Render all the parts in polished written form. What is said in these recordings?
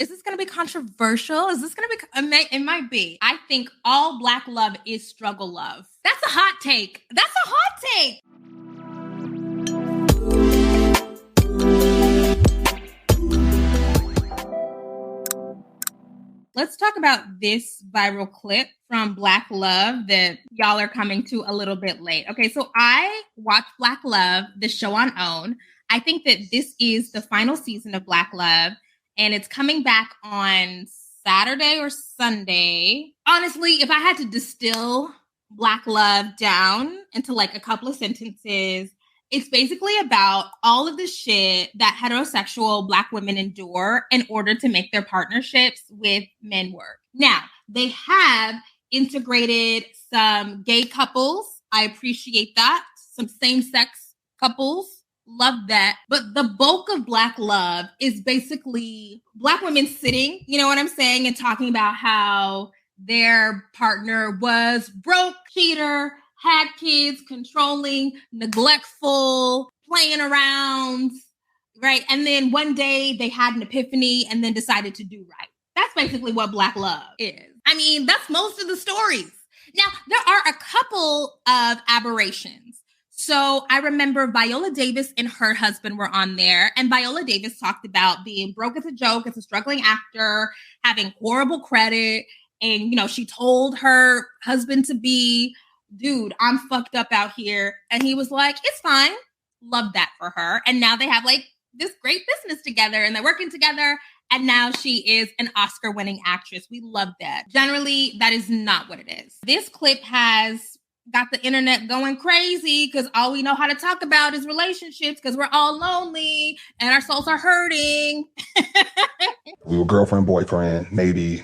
is this going to be controversial? Is this going to be, it might be. I think all Black love is struggle love. That's a hot take. That's a hot take. Let's talk about this viral clip from Black Love that y'all are coming to a little bit late. Okay, so I watched Black Love, the show on OWN. I think that this is the final season of Black Love, and it's coming back on Saturday or Sunday. Honestly, if I had to distill Black Love down into like a couple of sentences, it's basically about all of the shit that heterosexual Black women endure in order to make their partnerships with men work. Now, they have integrated some gay couples. I appreciate that. Some same-sex couples. Love that. But the bulk of Black Love is basically Black women sitting, you know what I'm saying, and talking about how their partner was broke, cheater, had kids, controlling, neglectful, playing around, right? And then one day they had an epiphany and then decided to do right. That's basically what Black love is. I mean, that's most of the stories. Now, there are a couple of aberrations. So I remember Viola Davis and her husband were on there, and Viola Davis talked about being broke as a joke, as a struggling actor, having horrible credit. And, you know, she told her husband to be, dude, I'm fucked up out here. And he was like, it's fine. Love that for her. And now they have like this great business together and they're working together. And now she is an Oscar-winning actress. We love that. Generally, that is not what it is. This clip has got the internet going crazy because all we know how to talk about is relationships because we're all lonely and our souls are hurting. We were girlfriend, boyfriend, maybe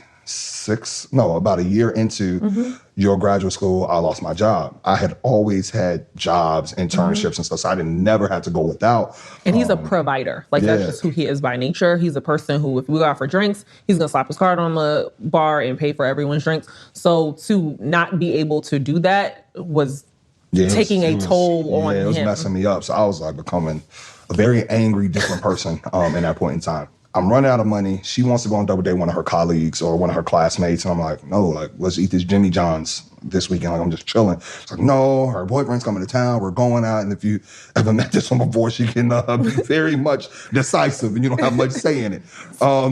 about a year into your graduate school, I lost my job. I had always had jobs, internships and stuff, so I didn't never have to go without. And he's a provider. Like, that's just who he is by nature. He's a person who, if we go out for drinks, he's going to slap his card on the bar and pay for everyone's drinks. So to not be able to do that was taking a toll on him. It was messing me up. So I was like becoming a very angry, different person in that point in time. I'm running out of money. She wants to go on double date with one of her colleagues or one of her classmates. And I'm like, no, like, let's eat this Jimmy John's this weekend. Like, I'm just chilling. It's like, no, her boyfriend's coming to town. We're going out. And if you ever met this one before, she can be very much decisive and you don't have much say in it.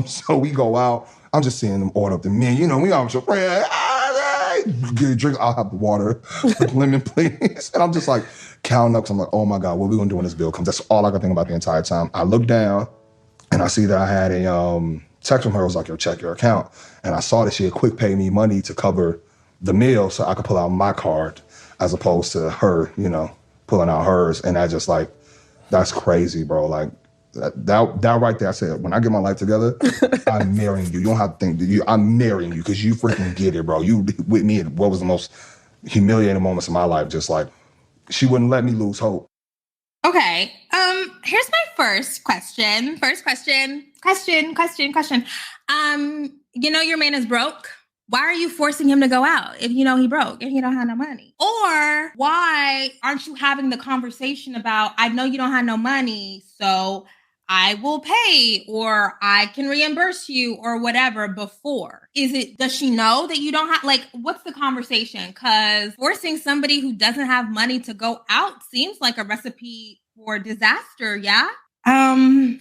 So we go out. I'm just seeing them order up the menu. You know, we all just get a drink. I'll have the water, lemon, please. And I'm just like counting up. Cause I'm like, oh my God, what are we going to do when this bill comes? That's all I could think about the entire time. I look down. And I see that I had a text from her. It was like, yo, check your account. And I saw that she had quick paid me money to cover the meal so I could pull out my card as opposed to her, you know, pulling out hers. And I just like, that's crazy, bro. Like that right there, I said, when I get my life together, I'm marrying you. You don't have to think, I'm marrying you because you freaking get it, bro. You with me at what was the most humiliating moments of my life. Just like, she wouldn't let me lose hope. Okay. Here's my first question. You know your man is broke. Why are you forcing him to go out if you know he broke, if you don't have no money? Or why aren't you having the conversation about, I know you don't have no money, so I will pay or I can reimburse you or whatever before? Does she know that you don't have, like, what's the conversation? Because forcing somebody who doesn't have money to go out seems like a recipe for disaster, yeah? I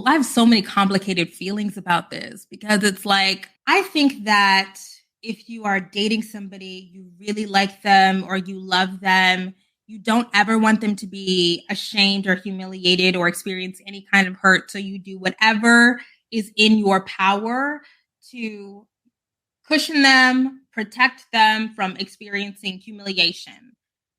have so many complicated feelings about this because it's like, I think that if you are dating somebody, you really like them or you love them, you don't ever want them to be ashamed or humiliated or experience any kind of hurt. So you do whatever is in your power to cushion them, protect them from experiencing humiliation.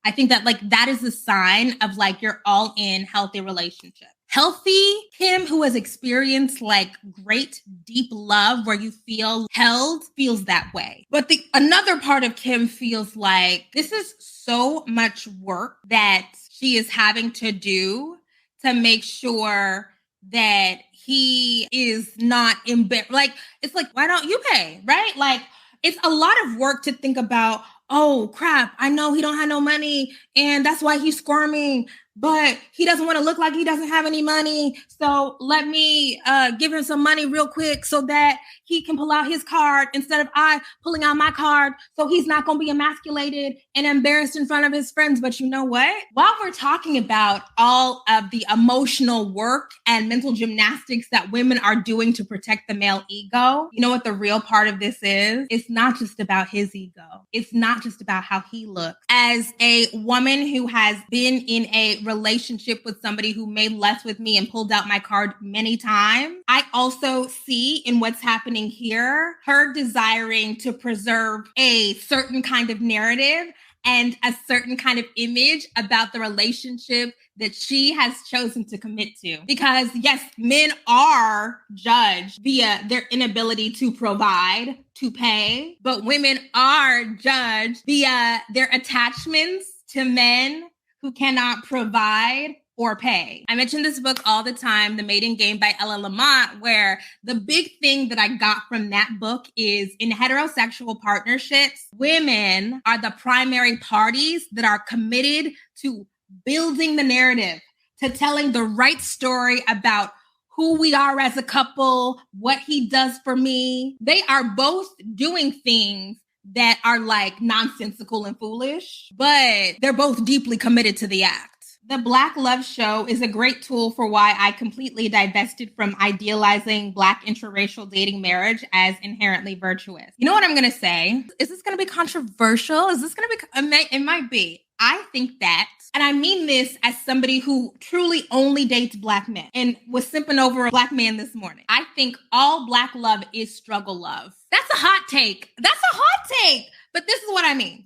I think that like that is a sign of like your all in healthy relationship. Healthy Kim, who has experienced like great deep love where you feel held, feels that way. But another part of Kim feels like this is so much work that she is having to do to make sure that he is not embarrassed. Like, it's like, why don't you pay, right? Like, it's a lot of work to think about, oh, crap, I know he don't have no money, and that's why he's squirming. but he doesn't want to look like he doesn't have any money. So let me give him some money real quick so that he can pull out his card instead of I pulling out my card. So he's not going to be emasculated and embarrassed in front of his friends. But you know what? While we're talking about all of the emotional work and mental gymnastics that women are doing to protect the male ego, you know what the real part of this is? It's not just about his ego. It's not just about how he looks. As a woman who has been in a relationship with somebody who made less with me and pulled out my card many times, I also see in what's happening here her desiring to preserve a certain kind of narrative and a certain kind of image about the relationship that she has chosen to commit to. Because yes, men are judged via their inability to provide, to pay, but women are judged via their attachments to men who cannot provide or pay. I mention this book all the time, The Mating Game by Ella Lamont, where the big thing that I got from that book is in heterosexual partnerships, women are the primary parties that are committed to building the narrative, to telling the right story about who we are as a couple, what he does for me. They are both doing things that are like nonsensical and foolish, but they're both deeply committed to the act. The Black Love Show is a great tool for why I completely divested from idealizing Black interracial dating marriage as inherently virtuous. You know what I'm going to say? Is this going to be controversial? Is this going to be, it might be. I think that, and I mean this as somebody who truly only dates Black men and was simping over a Black man this morning. I think all Black love is struggle love. That's a hot take. That's a hot take. But this is what I mean.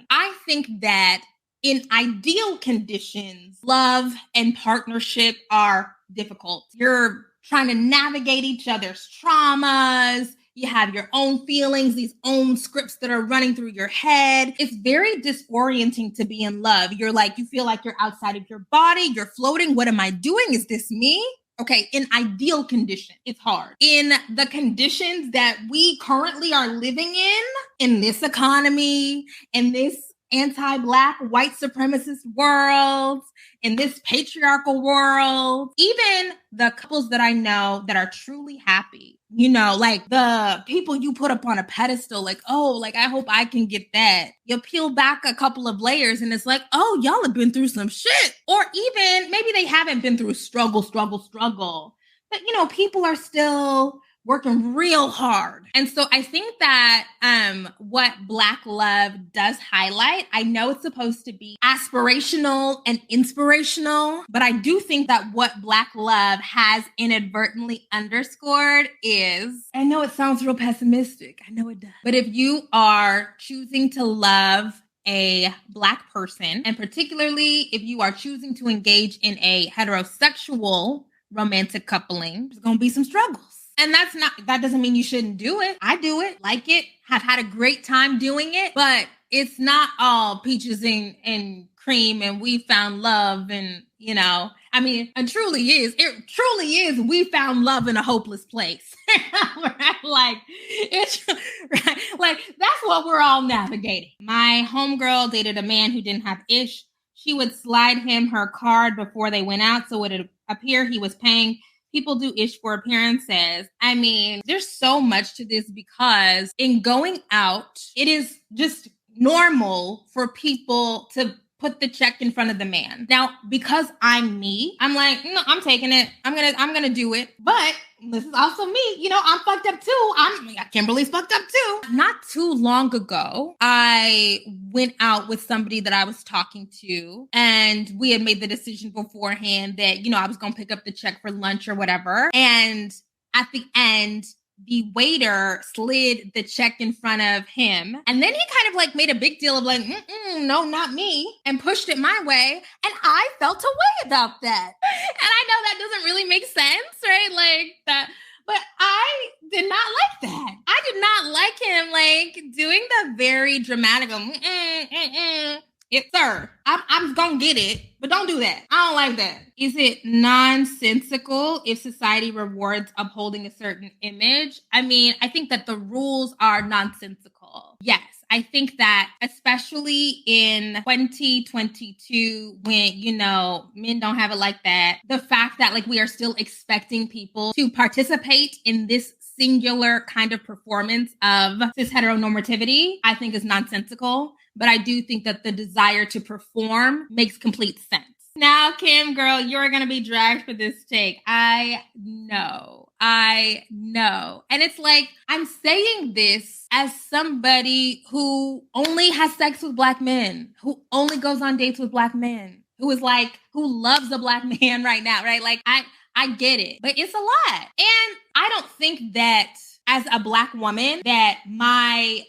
I think that in ideal conditions, love and partnership are difficult. You're trying to navigate each other's traumas. You have your own feelings, these own scripts that are running through your head. It's very disorienting to be in love. You're like, you feel like you're outside of your body. You're floating. What am I doing? Is this me? Okay, in ideal condition, it's hard. In the conditions that we currently are living in this economy, in this anti-Black white supremacist world, in this patriarchal world, even the couples that I know that are truly happy, you know, like the people you put up on a pedestal, like, oh, like, I hope I can get that. You peel back a couple of layers and it's like, oh, y'all have been through some shit. Or even maybe they haven't been through struggle. But, you know, people are still working real hard. And so I think that what Black love does highlight, I know it's supposed to be aspirational and inspirational, but I do think that what Black love has inadvertently underscored is, I know it sounds real pessimistic. I know it does. But if you are choosing to love a Black person, and particularly if you are choosing to engage in a heterosexual romantic coupling, there's going to be some struggles. And that doesn't mean you shouldn't do it. I do it, like it, have had a great time doing it, but it's not all peaches and cream and we found love and, you know, I mean, it truly is, we found love in a hopeless place. Right? Like, it's right? Like, that's what we're all navigating. My homegirl dated a man who didn't have ish. She would slide him her card before they went out, so it would appear he was paying. People do ish for appearances. I mean, there's so much to this because in going out, it is just normal for people to put the check in front of the man. Now, because I'm me, I'm like, no, I'm taking it. I'm gonna do it. But this is also me. You know, I'm fucked up too. Kimberly's fucked up too. Not too long ago, I went out with somebody that I was talking to, and we had made the decision beforehand that, you know, I was gonna pick up the check for lunch or whatever. And at the end, the waiter slid the check in front of him. And then he kind of like made a big deal of like, no, not me, and pushed it my way. And I felt a way about that. And I know that doesn't really make sense, right? Like that. But I did not like that. I did not like him like doing the very dramatic, sir, I'm gonna get it, but don't do that. I don't like that. Is it nonsensical if society rewards upholding a certain image? I mean, I think that the rules are nonsensical. Yes, I think that especially in 2022, when, men don't have it like that, the fact that like we are still expecting people to participate in this singular kind of performance of cis heteronormativity, I think is nonsensical. But I do think that the desire to perform makes complete sense. Now, Kim, girl, you're going to be dragged for this take. I know. And it's like, I'm saying this as somebody who only has sex with Black men, who only goes on dates with Black men, who loves a Black man right now, right? Like, I get it, but it's a lot. And I don't think that as a Black woman that my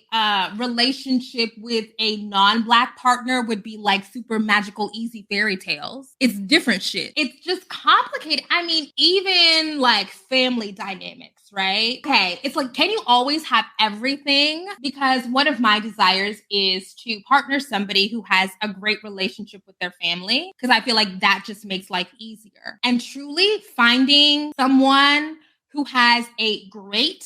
relationship with a non-Black partner would be like super magical, easy fairy tales. It's different shit. It's just complicated. I mean, even like family dynamics, right? Okay, it's like, can you always have everything? Because one of my desires is to partner somebody who has a great relationship with their family, because I feel like that just makes life easier. And truly finding someone who has a great,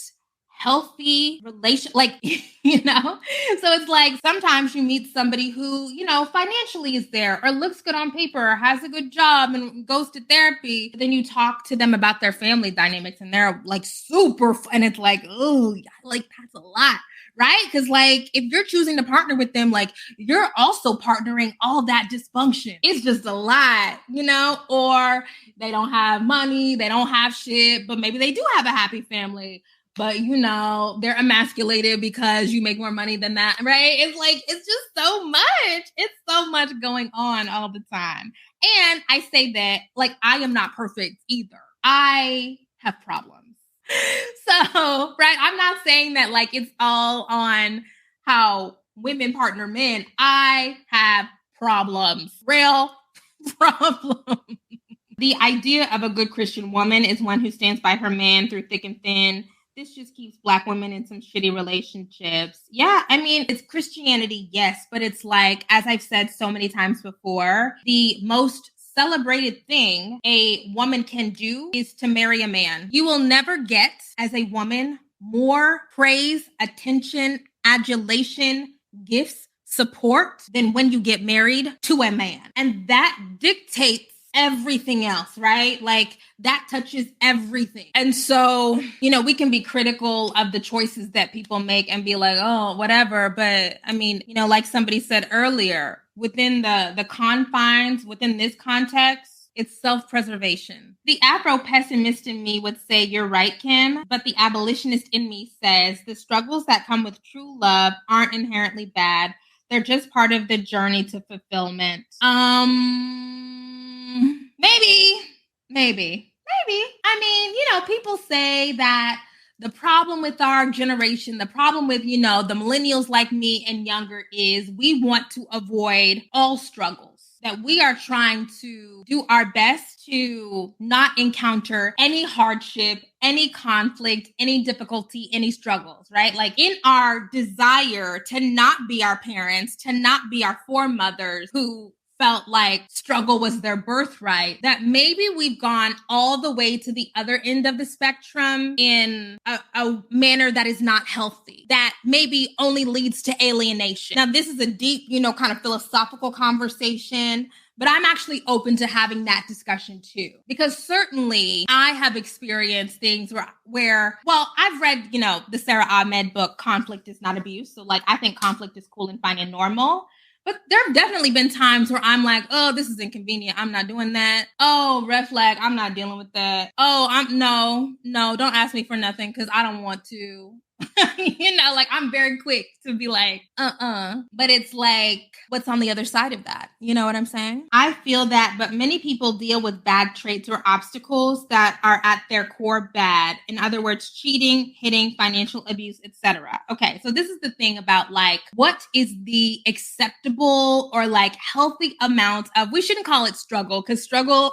healthy relation, like, so it's like sometimes you meet somebody who, financially is there or looks good on paper or has a good job and goes to therapy. But then you talk to them about their family dynamics and they're like super, and it's like, oh, like that's a lot. Right? Because like, if you're choosing to partner with them, like you're also partnering all that dysfunction. It's just a lot, or they don't have money, they don't have shit, but maybe they do have a happy family. But, they're emasculated because you make more money than that, right? It's like, it's just so much. It's so much going on all the time. And I say that, like, I am not perfect either. I have problems. So, right, I'm not saying that, like, it's all on how women partner men. I have problems. Real problems. The idea of a good Christian woman is one who stands by her man through thick and thin. This just keeps Black women in some shitty relationships. Yeah, I mean, it's Christianity, yes, but it's like, as I've said so many times before, the most celebrated thing a woman can do is to marry a man. You will never get, as a woman, more praise, attention, adulation, gifts, support than when you get married to a man. And that dictates everything else, right? Like that touches everything. And so, we can be critical of the choices that people make and be like, oh, whatever. But I mean, like somebody said earlier, within the confines, within this context, it's self-preservation. The Afro-pessimist in me would say, you're right, Kim, but the abolitionist in me says the struggles that come with true love aren't inherently bad. They're just part of the journey to fulfillment. Maybe. I mean, people say that the problem with our generation, the problem with, the millennials like me and younger is we want to avoid all struggles, that we are trying to do our best to not encounter any hardship, any conflict, any difficulty, any struggles, right? Like in our desire to not be our parents, to not be our foremothers who felt like struggle was their birthright, that maybe we've gone all the way to the other end of the spectrum in a manner that is not healthy, that maybe only leads to alienation. Now, this is a deep, kind of philosophical conversation, but I'm actually open to having that discussion too. Because certainly I have experienced things where I've read, the Sarah Ahmed book, Conflict is Not Abuse. So like, I think conflict is cool and fine and normal. But there have definitely been times where I'm like, oh, this is inconvenient. I'm not doing that. Oh, red flag. I'm not dealing with that. Oh, no, don't ask me for nothing because I don't want to. Like I'm very quick to be like, But it's like, what's on the other side of that? You know what I'm saying? I feel that, but many people deal with bad traits or obstacles that are at their core bad. In other words, cheating, hitting, financial abuse, etc. Okay, so this is the thing about like, what is the acceptable or like healthy amount of, we shouldn't call it struggle because struggle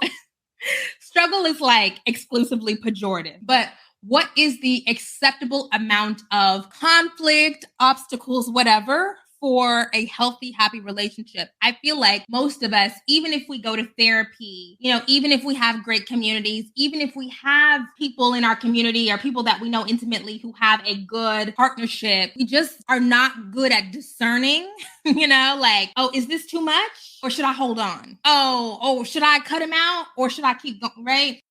is like exclusively pejorative, but what is the acceptable amount of conflict, obstacles, whatever, for a healthy, happy relationship. I feel like most of us, even if we go to therapy, even if we have great communities, even if we have people in our community or people that we know intimately who have a good partnership, we just are not good at discerning, like, oh, is this too much? Or should I hold on? Oh, should I cut him out or should I keep going? Right?